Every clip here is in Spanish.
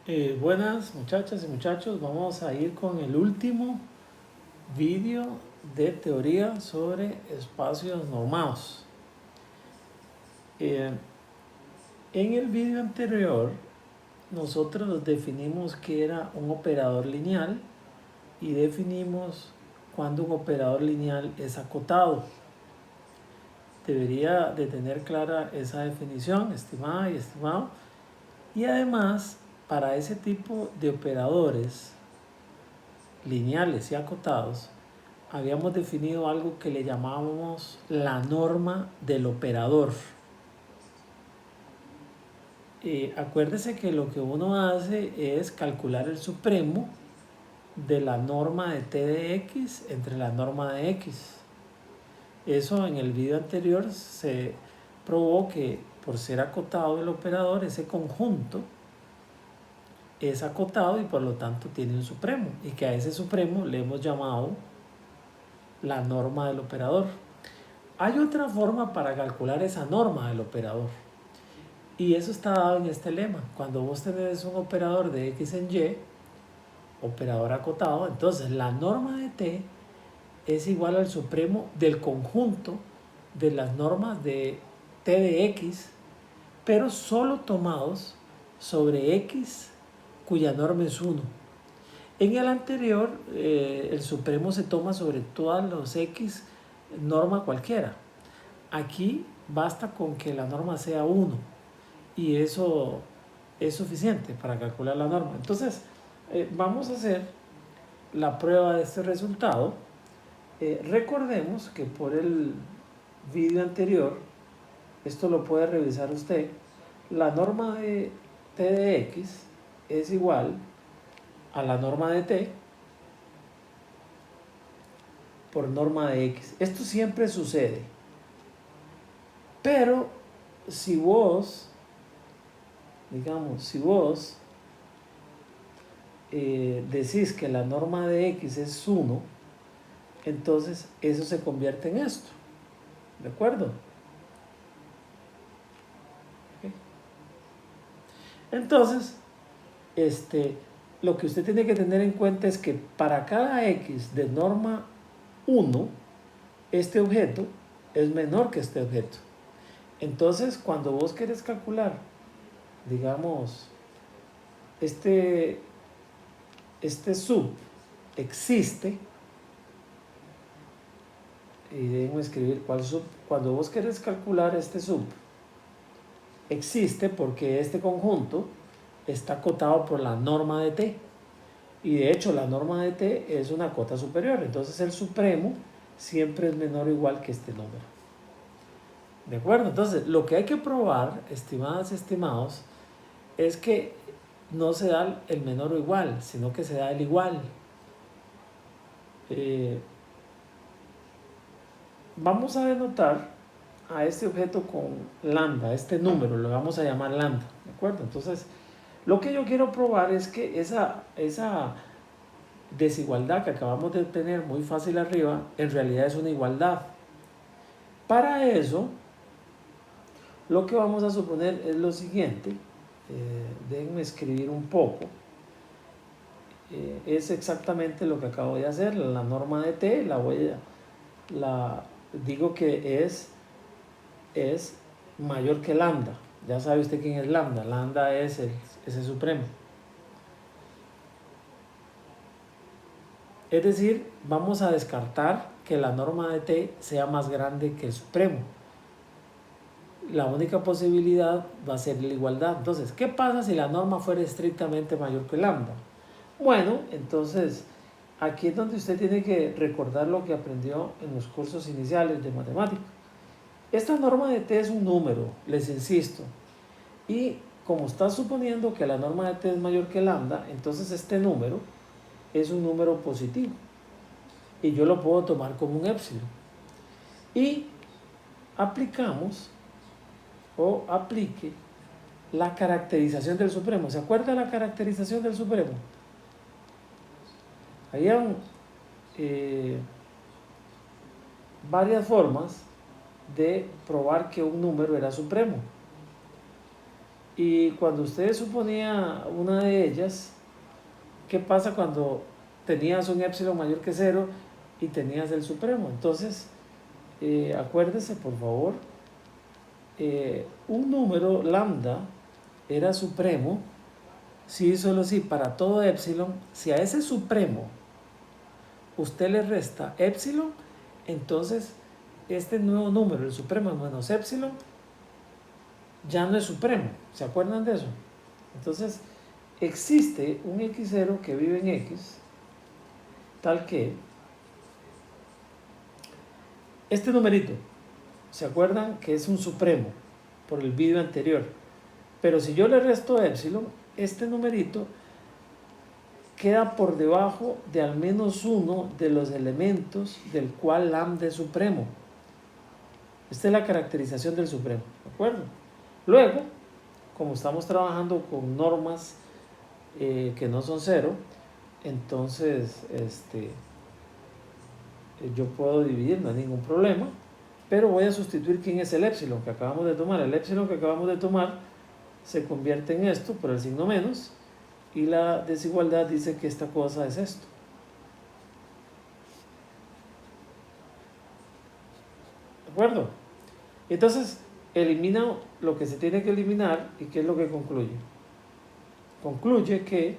Buenas muchachas y muchachos, vamos a ir con el último vídeo de teoría sobre espacios normados. Eh, en el vídeo anterior nosotros definimos qué era un operador lineal y definimos cuando un operador lineal es acotado. Debería de tener clara esa definición, estimada y estimado. Y además, para ese tipo de operadores lineales y acotados, habíamos definido algo que le llamábamos la norma del operador. Acuérdese que lo que uno hace es calcular el supremo de la norma de t de x entre la norma de x. Eso en el video anterior se probó que por ser acotado el operador, ese conjunto es acotado y por lo tanto tiene un supremo, y que a ese supremo le hemos llamado la norma del operador. Hay otra forma para calcular esa norma del operador, y eso está dado en este lema. Cuando vos tenés un operador de x en y, operador acotado, entonces la norma de t es igual al supremo del conjunto de las normas de t de x, pero solo tomados sobre x cuya norma es 1. En el anterior, el supremo se toma sobre todas los x, norma cualquiera. Aquí basta con que la norma sea 1 y eso es suficiente para calcular la norma. Entonces, vamos a hacer la prueba de este resultado. Recordemos que por el vídeo anterior, esto lo puede revisar usted, la norma de t de x es igual a la norma de t por norma de x. Esto siempre sucede. Pero si vos, digamos, si vos decís que la norma de x es 1, entonces eso se convierte en esto. ¿De acuerdo? ¿Okay? Entonces, lo que usted tiene que tener en cuenta es que para cada x de norma 1, este objeto es menor que este objeto. Entonces, cuando vos querés calcular, digamos, este sub existe, y déjenme escribir cuál sub. Cuando vos querés calcular este sub, existe porque este conjunto está acotado por la norma de t, y de hecho la norma de t es una cota superior, entonces el supremo siempre es menor o igual que este número. ¿De acuerdo? Entonces, lo que hay que probar, estimadas y estimados, es que no se da el menor o igual, sino que se da el igual. Vamos a denotar a este objeto con lambda, este número, lo vamos a llamar lambda, ¿de acuerdo? Entonces, lo que yo quiero probar es que esa desigualdad que acabamos de obtener muy fácil arriba, en realidad es una igualdad. Para eso, lo que vamos a suponer es lo siguiente. Déjenme escribir un poco. Es exactamente lo que acabo de hacer. La norma de t digo que es mayor que lambda. Ya sabe usted quién es lambda. Lambda es ese supremo. Es decir, vamos a descartar que la norma de t sea más grande que el supremo. La única posibilidad va a ser la igualdad. Entonces, ¿qué pasa si la norma fuera estrictamente mayor que lambda? Bueno, entonces aquí es donde usted tiene que recordar lo que aprendió en los cursos iniciales de matemáticas. Esta norma de t es un número, les insisto, y como está suponiendo que la norma de t es mayor que lambda, entonces este número es un número positivo y yo lo puedo tomar como un épsilon. Y aplicamos o aplique la caracterización del supremo. ¿Se acuerda la caracterización del supremo? Habían varias formas de probar que un número era supremo. Y cuando usted suponía una de ellas, ¿qué pasa cuando tenías un épsilon mayor que cero y tenías el supremo? Entonces, acuérdese por favor, un número lambda era supremo si y solo si para todo épsilon, si a ese supremo usted le resta épsilon, entonces este nuevo número, el supremo menos épsilon, ya no es supremo. ¿Se acuerdan de eso? Entonces, existe un x0 que vive en x, tal que este numerito, ¿se acuerdan que es un supremo por el vídeo anterior? Pero si yo le resto épsilon, este numerito queda por debajo de al menos uno de los elementos del cual lambda es supremo. Esta es la caracterización del supremo, ¿de acuerdo? Luego, como estamos trabajando con normas que no son cero, entonces yo puedo dividir, no hay ningún problema, pero voy a sustituir quién es el épsilon que acabamos de tomar. El épsilon que acabamos de tomar se convierte en esto por el signo menos, y la desigualdad dice que esta cosa es esto. ¿De acuerdo? Entonces, elimina lo que se tiene que eliminar. ¿Y qué es lo que concluye? Concluye que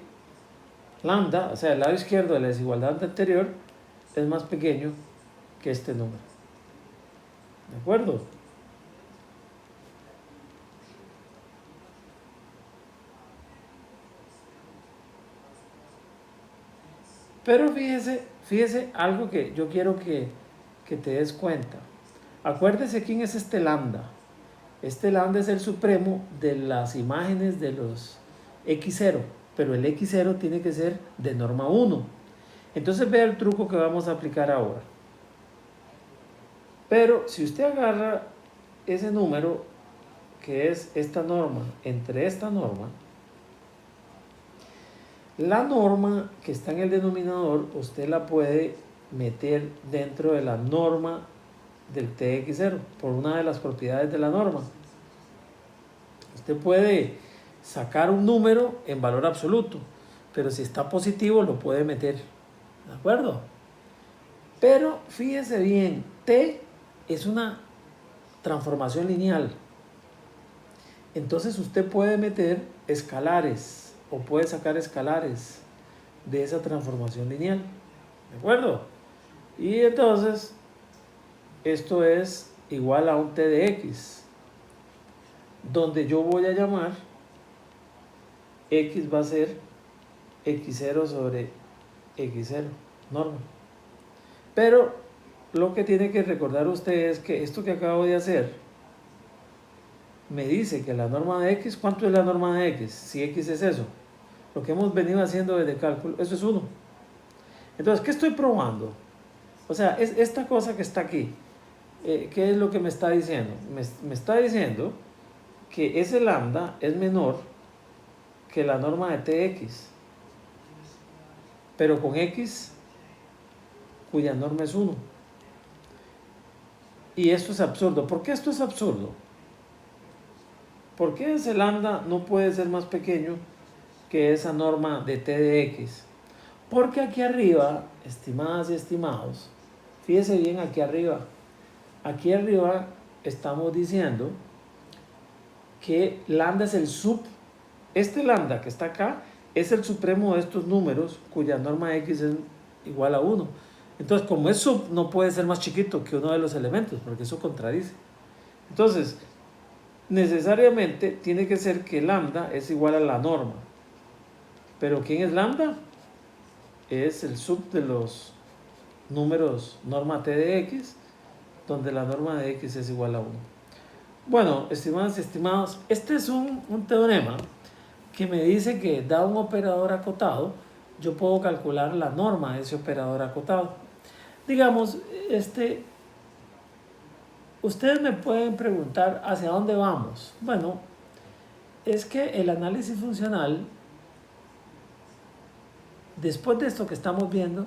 lambda, o sea, el lado izquierdo de la desigualdad anterior, es más pequeño que este número. ¿De acuerdo? Pero fíjese algo que yo quiero que te des cuenta. Acuérdese quién es este lambda. Este lambda es el supremo de las imágenes de los x0, pero el x0 tiene que ser de norma 1. Entonces vea el truco que vamos a aplicar ahora. Pero si usted agarra ese número, que es esta norma, entre esta norma, la norma que está en el denominador, usted la puede meter dentro de la norma del tx0 por una de las propiedades de la norma. Usted puede sacar un número en valor absoluto, pero si está positivo lo puede meter, ¿de acuerdo? Pero fíjese bien, t es una transformación lineal, entonces usted puede meter escalares o puede sacar escalares de esa transformación lineal, ¿de acuerdo? Y entonces esto es igual a un t de x, donde yo voy a llamar x va a ser x0 sobre x0, norma. Pero lo que tiene que recordar usted es que esto que acabo de hacer me dice que la norma de x, ¿cuánto es la norma de x? Si x es eso, lo que hemos venido haciendo desde cálculo, eso es 1. Entonces, ¿qué estoy probando? O sea, es esta cosa que está aquí. ¿Qué es lo que me está diciendo? Me está diciendo que ese lambda es menor que la norma de tx, pero con x cuya norma es 1. Y esto es absurdo. ¿Por qué esto es absurdo? ¿Por qué ese lambda no puede ser más pequeño que esa norma de t de x? Porque aquí arriba, estimadas y estimados, fíjese bien aquí arriba estamos diciendo que lambda es el este lambda que está acá es el supremo de estos números cuya norma x es igual a 1. Entonces, como es sub, no puede ser más chiquito que uno de los elementos, porque eso contradice. Entonces, necesariamente tiene que ser que lambda es igual a la norma. ¿Pero quién es lambda? Es el sub de los números norma t de x, donde la norma de x es igual a 1. Bueno, estimadas y estimados, este es un teorema que me dice que dado un operador acotado, yo puedo calcular la norma de ese operador acotado. Digamos, ustedes me pueden preguntar hacia dónde vamos. Bueno, es que el análisis funcional, después de esto que estamos viendo,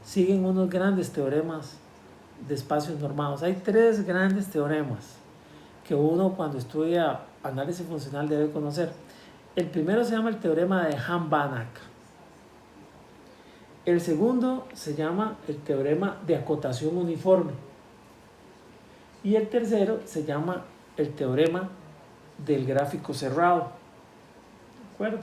siguen unos grandes teoremas de espacios normados. Hay 3 grandes teoremas que uno cuando estudia análisis funcional debe conocer. El primero se llama el teorema de Hahn-Banach. El segundo se llama el teorema de acotación uniforme. Y el tercero se llama el teorema del gráfico cerrado. ¿De acuerdo?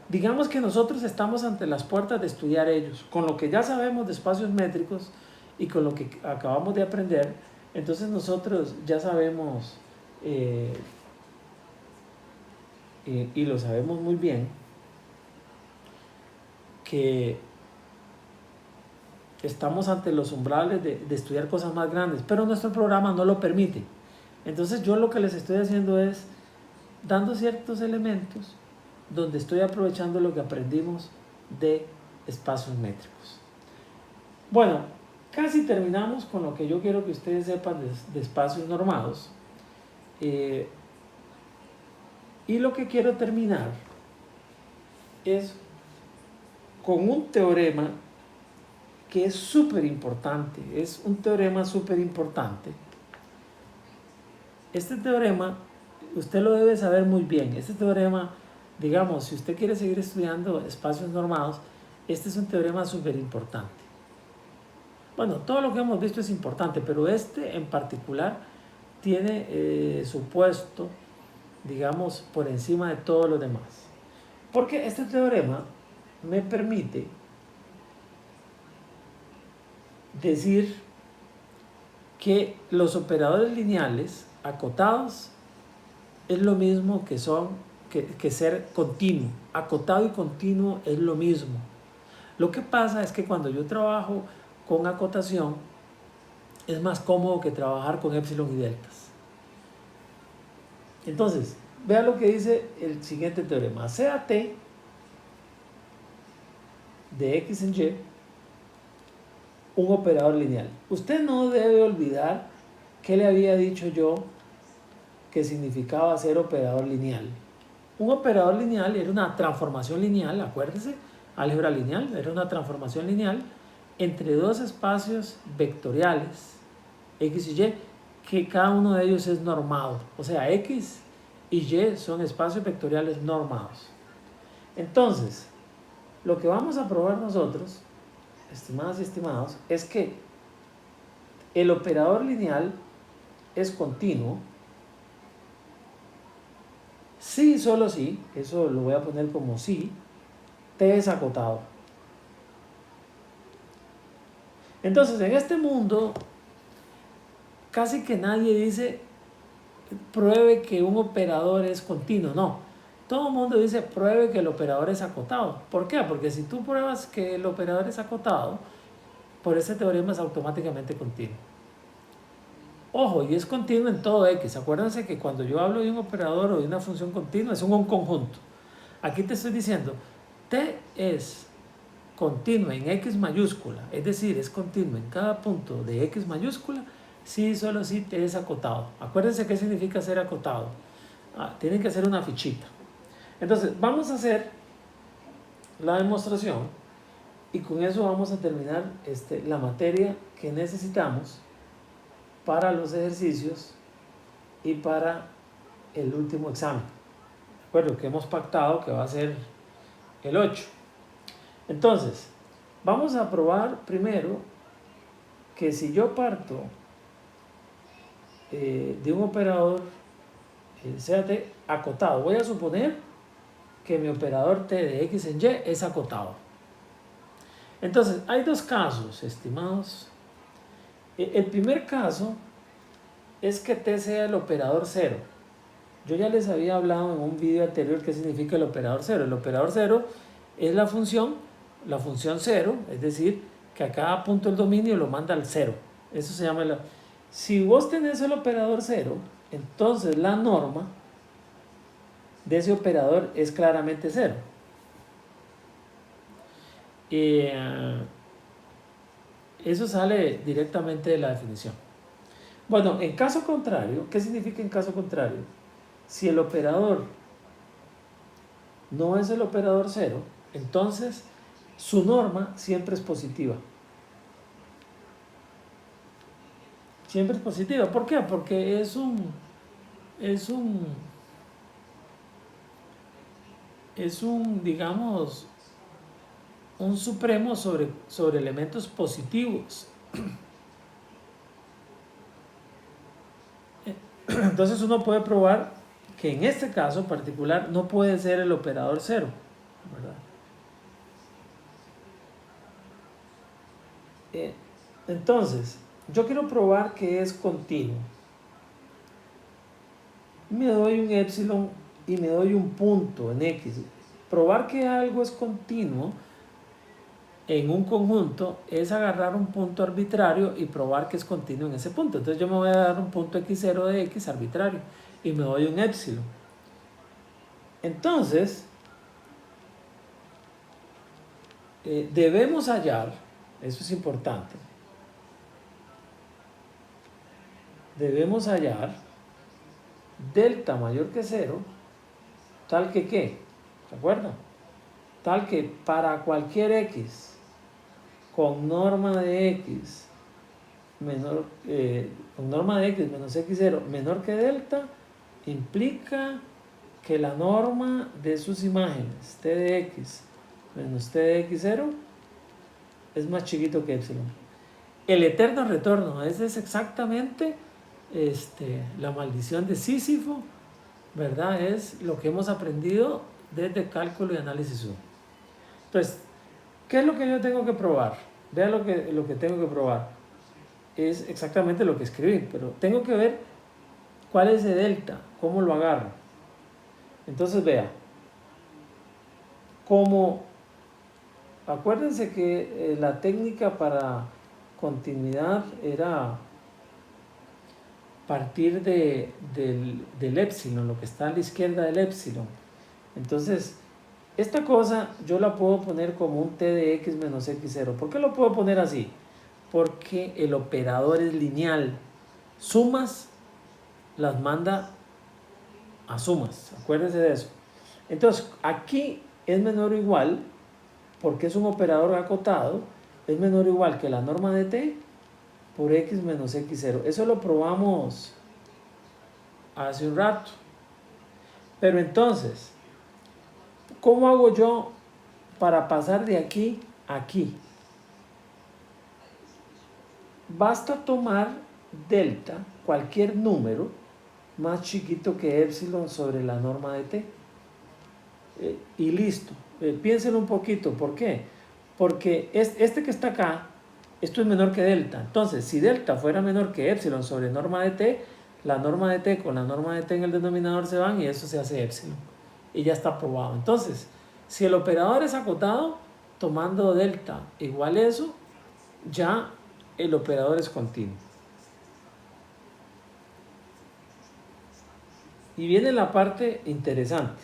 Digamos que nosotros estamos ante las puertas de estudiar ellos. Con lo que ya sabemos de espacios métricos y con lo que acabamos de aprender, entonces nosotros ya sabemos y lo sabemos muy bien, que estamos ante los umbrales de estudiar cosas más grandes, pero nuestro programa no lo permite. Entonces yo lo que les estoy haciendo es dando ciertos elementos donde estoy aprovechando lo que aprendimos de espacios métricos. Bueno, casi terminamos con lo que yo quiero que ustedes sepan de espacios normados. Y lo que quiero terminar es con un teorema que es súper importante, es un teorema súper importante. Este teorema, usted lo debe saber muy bien. Este teorema, digamos, si usted quiere seguir estudiando espacios normados, este es un teorema súper importante. Bueno, todo lo que hemos visto es importante, pero este en particular tiene su puesto, digamos, por encima de todos los demás. Porque este teorema me permite decir que los operadores lineales acotados es lo mismo que ser continuo. Acotado y continuo es lo mismo. Lo que pasa es que cuando yo trabajo con acotación es más cómodo que trabajar con épsilon y deltas. Entonces, vea lo que dice el siguiente teorema. Sea T de X en Y un operador lineal. Usted no debe olvidar que le había dicho yo que significaba ser operador lineal. Un operador lineal era una transformación lineal, acuérdese, álgebra lineal, era una transformación lineal entre dos espacios vectoriales, X y Y, que cada uno de ellos es normado. O sea, X y Y son espacios vectoriales normados. Entonces, lo que vamos a probar nosotros, estimadas y estimados, es que el operador lineal es continuo si, solo si, eso lo voy a poner como si, T es acotado. Entonces, en este mundo, casi que nadie dice, pruebe que un operador es continuo. No, todo el mundo dice, pruebe que el operador es acotado. ¿Por qué? Porque si tú pruebas que el operador es acotado, por ese teorema es automáticamente continuo. Ojo, y es continuo en todo X. Acuérdense que cuando yo hablo de un operador o de una función continua, es un conjunto. Aquí te estoy diciendo, T es continuo en X mayúscula, es decir, es continuo en cada punto de X mayúscula, si solo si T es acotado. Acuérdense qué significa ser acotado. Tienen que hacer una fichita. Entonces, vamos a hacer la demostración y con eso vamos a terminar la materia que necesitamos para los ejercicios y para el último examen. ¿De acuerdo? Que hemos pactado que va a ser el 8. Entonces, vamos a probar primero que si yo parto de un operador sea T acotado, voy a suponer que mi operador T de X en Y es acotado. Entonces, hay dos casos, estimados. El primer caso es que T sea el operador 0. Yo ya les había hablado en un video anterior qué significa el operador 0. El operador 0 es la función 0, es decir, que a cada punto del dominio lo manda al 0. Eso se llama Si vos tenés el operador 0, entonces la norma de ese operador es claramente 0. Eso sale directamente de la definición. Bueno, en caso contrario, ¿qué significa en caso contrario? Si el operador no es el operador 0, entonces su norma siempre es positiva. Siempre es positiva. ¿Por qué? Porque es un es un, digamos, un supremo sobre elementos positivos. Entonces uno puede probar que en este caso particular no puede ser el operador cero, ¿verdad? Entonces, yo quiero probar que es continuo. Me doy un epsilon y me doy un punto en X. Probar que algo es continuo en un conjunto es agarrar un punto arbitrario y probar que es continuo en ese punto. Entonces yo me voy a dar un punto x0 de x arbitrario y me doy un epsilon. Entonces, debemos hallar, eso es importante, debemos hallar delta mayor que 0, tal que ¿qué? ¿Se acuerdan? Tal que para cualquier x con norma de x menor, con norma de x menos x0 menor que delta, implica que la norma de sus imágenes t de x menos t de x0 es más chiquito que epsilon. El eterno retorno, ese es exactamente la maldición de Sísifo, ¿verdad? Es lo que hemos aprendido desde cálculo y análisis 1. Entonces, ¿qué es lo que yo tengo que probar? Vean lo que tengo que probar. Es exactamente lo que escribí, pero tengo que ver cuál es el delta, cómo lo agarro. Entonces, vea, como acuérdense que la técnica para continuidad era partir del epsilon, lo que está a la izquierda del epsilon. Entonces, esta cosa yo la puedo poner como un t de x menos x0. ¿Por qué lo puedo poner así? Porque el operador es lineal. Sumas las manda a sumas, acuérdense de eso. Entonces, aquí es menor o igual, porque es un operador acotado, es menor o igual que la norma de t por x menos x0. Eso lo probamos hace un rato. Pero entonces, ¿cómo hago yo para pasar de aquí a aquí? Basta tomar delta, cualquier número, más chiquito que epsilon sobre la norma de t. Y listo. Piénsenlo un poquito. ¿Por qué? Porque este que está acá, esto es menor que delta. Entonces, si delta fuera menor que epsilon sobre norma de t, la norma de t con la norma de t en el denominador se van y eso se hace epsilon. Y ya está probado. Entonces, si el operador es acotado, tomando delta igual a eso, ya el operador es continuo. Y viene la parte interesante.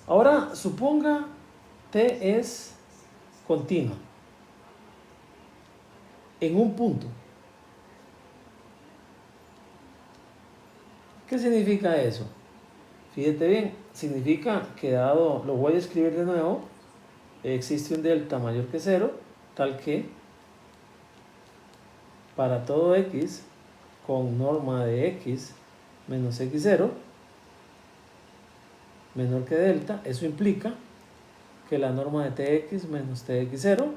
Ahora, suponga t es continua en un punto. ¿Qué significa eso? Fíjate bien, significa que dado, lo voy a escribir de nuevo, existe un delta mayor que 0, tal que para todo x con norma de x menos x0 menor que delta, eso implica que la norma de tx menos tx0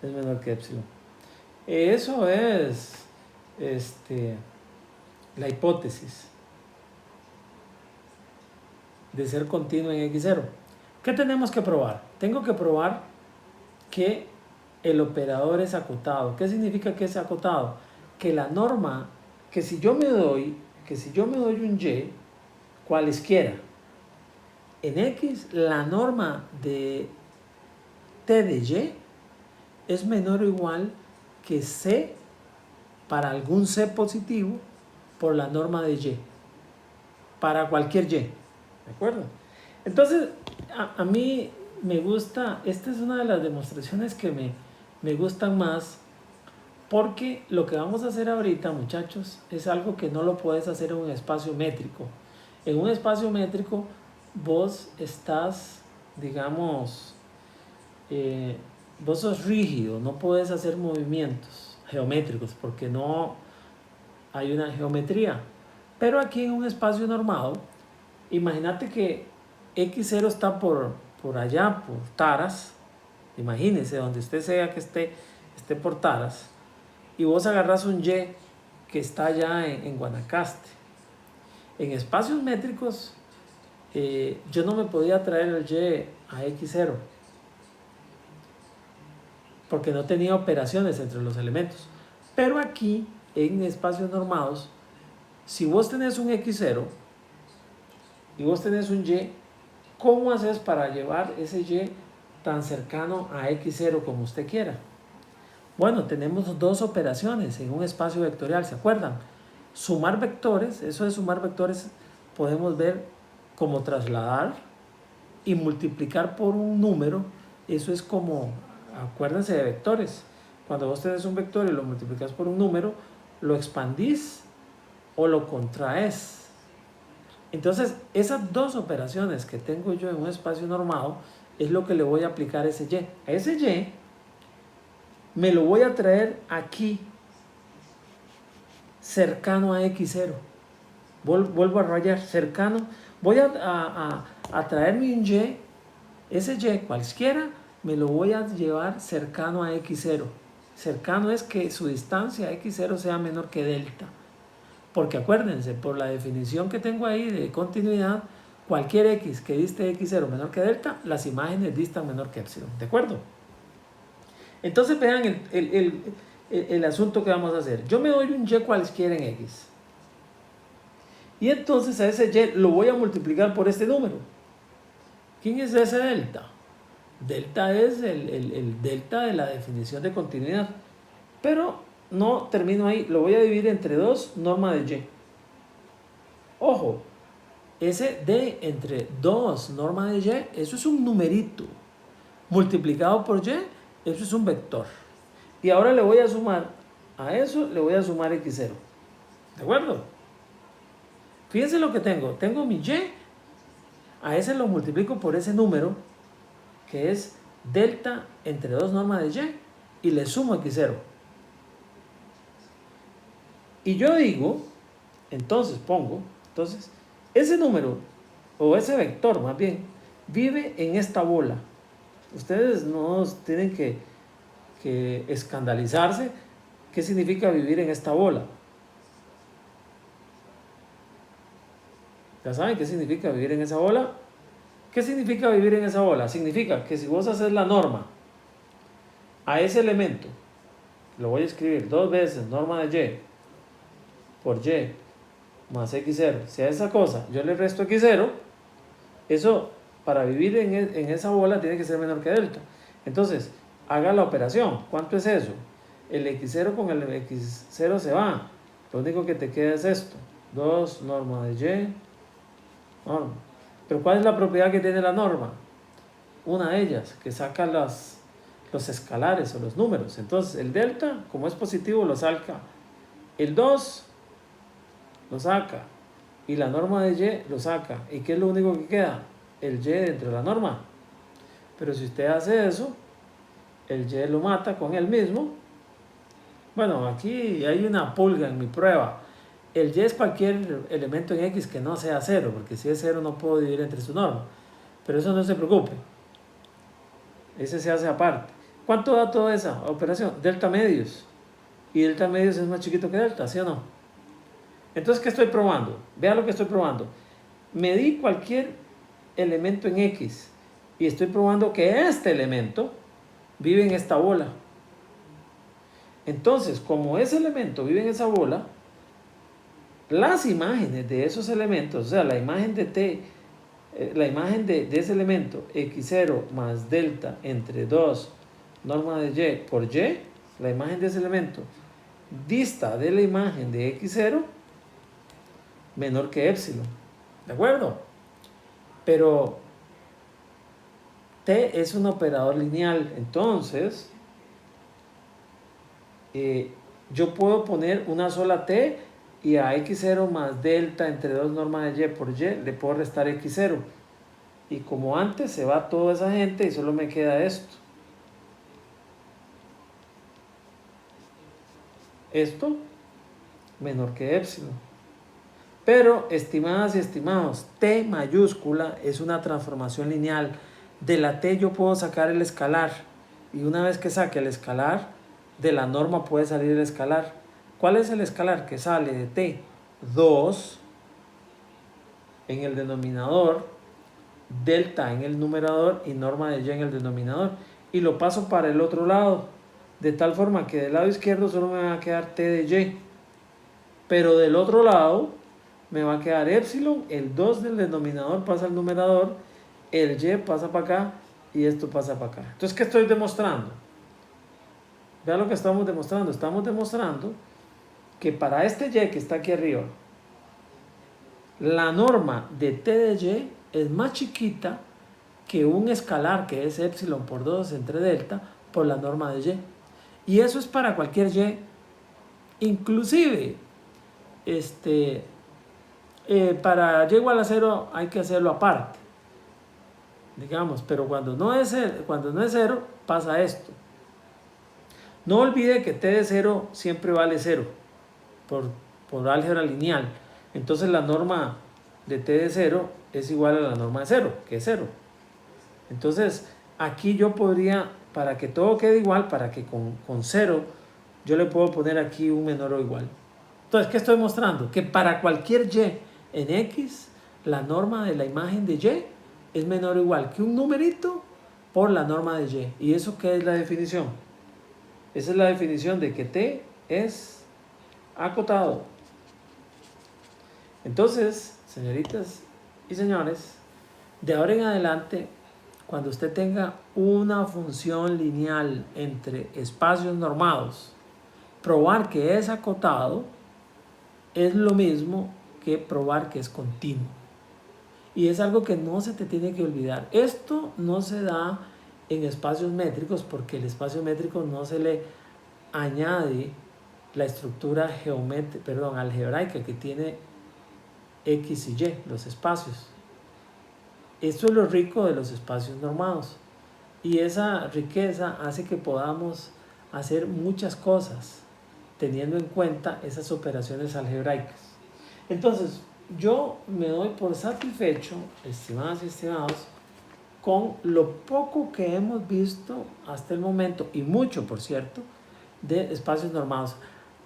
es menor que epsilon. Eso es la hipótesis de ser continuo en x0. ¿Qué tenemos que probar? Tengo que probar que el operador es acotado. ¿Qué significa que es acotado? Que la norma, que si yo me doy un y, cualesquiera, en x la norma de t de y es menor o igual que c para algún c positivo por la norma de y, para cualquier y, ¿de acuerdo? Entonces, a mí me gusta, esta es una de las demostraciones que me gustan más, porque lo que vamos a hacer ahorita, muchachos, es algo que no lo puedes hacer en un espacio métrico. En un espacio métrico, vos estás, digamos, vos sos rígido, no puedes hacer movimientos geométricos porque no hay una geometría. Pero aquí en un espacio normado, imagínate que X0 está por allá, por Taras. Imagínense, donde usted sea que esté por Taras. Y vos agarras un Y que está allá en Guanacaste. En espacios métricos, yo no me podía traer el Y a X0 porque no tenía operaciones entre los elementos. Pero aquí, en espacios normados, si vos tenés un X0 y vos tenés un Y, ¿cómo haces para llevar ese Y tan cercano a X0 como usted quiera? Bueno, tenemos dos operaciones en un espacio vectorial, ¿se acuerdan? Sumar vectores, eso de sumar vectores podemos ver como trasladar y multiplicar por un número, eso es como, acuérdense de vectores, cuando vos tenés un vector y lo multiplicas por un número, lo expandís o lo contraes. Entonces, esas dos operaciones que tengo yo en un espacio normado es lo que le voy a aplicar a ese Y. A ese Y me lo voy a traer aquí, cercano a X0. Vuelvo a rayar, cercano. Voy a traerme un Y, ese Y cualquiera, me lo voy a llevar cercano a X0. Cercano es que su distancia a X0 sea menor que delta. Porque acuérdense, por la definición que tengo ahí de continuidad, cualquier X que diste X0 menor que delta, las imágenes distan menor que epsilon. ¿De acuerdo? Entonces vean el asunto que vamos a hacer. Yo me doy un Y cualquiera en X. Y entonces a ese Y lo voy a multiplicar por este número. ¿Quién es ese delta? Delta es el delta de la definición de continuidad. Pero no termino ahí. Lo voy a dividir entre 2 norma de Y. Ojo, ese D entre 2 norma de Y, eso es un numerito. Multiplicado por Y, eso es un vector. Y ahora le voy a sumar a eso, le voy a sumar X0. ¿De acuerdo? Fíjense lo que tengo. Tengo mi Y, a ese lo multiplico por ese número, que es delta entre 2 normas de Y, y le sumo X0. Y yo digo, entonces ese número, o ese vector más bien, vive en esta bola. Ustedes no tienen que escandalizarse. ¿Qué significa vivir en esta bola? ¿Ya saben qué significa vivir en esa bola? ¿Qué significa vivir en esa bola? Significa que si vos haces la norma a ese elemento, lo voy a escribir 2 veces, norma de Y por Y más X0, si a esa cosa yo le resto X0, eso para vivir en esa bola tiene que ser menor que delta. Entonces, haga la operación. ¿Cuánto es eso? El X0 con el X0 se va. Lo único que te queda es esto. 2 norma de Y, norma. Pero ¿cuál es la propiedad que tiene la norma? Una de ellas, que saca los escalares o los números. Entonces, el delta, como es positivo, lo saca. El 2 lo saca. Y la norma de Y lo saca. ¿Y qué es lo único que queda? El Y dentro de la norma. Pero si usted hace eso, el Y lo mata con él mismo. Bueno, aquí hay una pulga en mi prueba. El Y es cualquier elemento en X que no sea 0, porque si es 0 no puedo dividir entre su norma. Pero eso no se preocupe. Ese se hace aparte. ¿Cuánto da toda esa operación? Delta medios. Y delta medios es más chiquito que delta, ¿sí o no? Entonces, ¿qué estoy probando? Vea lo que estoy probando. Medí cualquier elemento en X y estoy probando que este elemento vive en esta bola. Entonces, como ese elemento vive en esa bola, las imágenes de esos elementos, o sea, la imagen de T, la imagen de ese elemento X0 más delta entre 2 norma de Y por Y, la imagen de ese elemento dista de la imagen de X0 menor que epsilon. ¿De acuerdo? Pero T es un operador lineal, entonces yo puedo poner una sola T y a X0 más delta entre 2 normas de Y por Y le puedo restar X0. Y como antes se va toda esa gente y solo me queda esto. Esto menor que epsilon. Pero, estimadas y estimados, T mayúscula es una transformación lineal. De la T yo puedo sacar el escalar. Y una vez que saque el escalar, de la norma puede salir el escalar. ¿Cuál es el escalar que sale de T? 2 en el denominador, delta en el numerador y norma de Y en el denominador. Y lo paso para el otro lado. De tal forma que del lado izquierdo solo me va a quedar T de Y. Pero del otro lado me va a quedar epsilon, el 2 del denominador pasa al numerador, el Y pasa para acá y esto pasa para acá. Entonces, ¿qué estoy demostrando? Vean lo que estamos demostrando. Estamos demostrando que para este Y que está aquí arriba, la norma de T de Y es más chiquita que un escalar que es epsilon por 2 entre delta por la norma de Y. Y eso es para cualquier Y. Inclusive, para Y igual a 0 hay que hacerlo aparte, digamos, pero cuando no es 0 pasa esto. No olvide que T de 0 siempre vale 0 por álgebra lineal. Entonces la norma de T de 0 es igual a la norma de 0, que es 0. Entonces aquí yo podría, para que todo quede igual, para que con 0 yo le puedo poner aquí un menor o igual. Entonces, ¿qué estoy mostrando? Que para cualquier Y en X, la norma de la imagen de Y es menor o igual que un numerito por la norma de Y. ¿Y eso qué es la definición? Esa es la definición de que T es acotado. Entonces, señoritas y señores, de ahora en adelante, cuando usted tenga una función lineal entre espacios normados, probar que es acotado es lo mismo que probar que es continuo. Y es algo que no se te tiene que olvidar. Esto no se da en espacios métricos porque el espacio métrico no se le añade la estructura algebraica que tiene X y Y, los espacios. Esto es lo rico de los espacios normados. Y esa riqueza hace que podamos hacer muchas cosas teniendo en cuenta esas operaciones algebraicas. Entonces, yo me doy por satisfecho, estimadas y estimados, con lo poco que hemos visto hasta el momento, y mucho, por cierto, de espacios normados.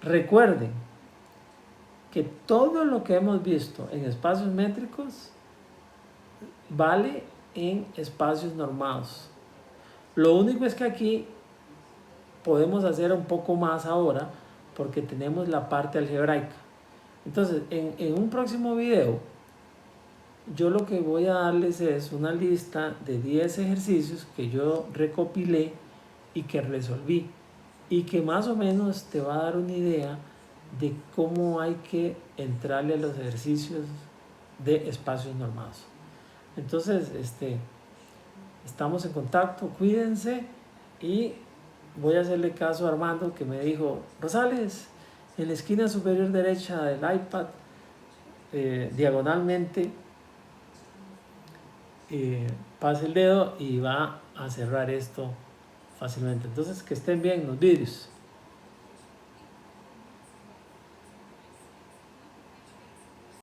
Recuerden que todo lo que hemos visto en espacios métricos vale en espacios normados. Lo único es que aquí podemos hacer un poco más ahora porque tenemos la parte algebraica. Entonces, en un próximo video, yo lo que voy a darles es una lista de 10 ejercicios que yo recopilé y que resolví. Y que más o menos te va a dar una idea de cómo hay que entrarle a los ejercicios de espacios normados. Entonces, estamos en contacto, cuídense y voy a hacerle caso a Armando que me dijo, Rosales, en la esquina superior derecha del iPad, diagonalmente, pase el dedo y va a cerrar esto fácilmente. Entonces, que estén bien los vídeos.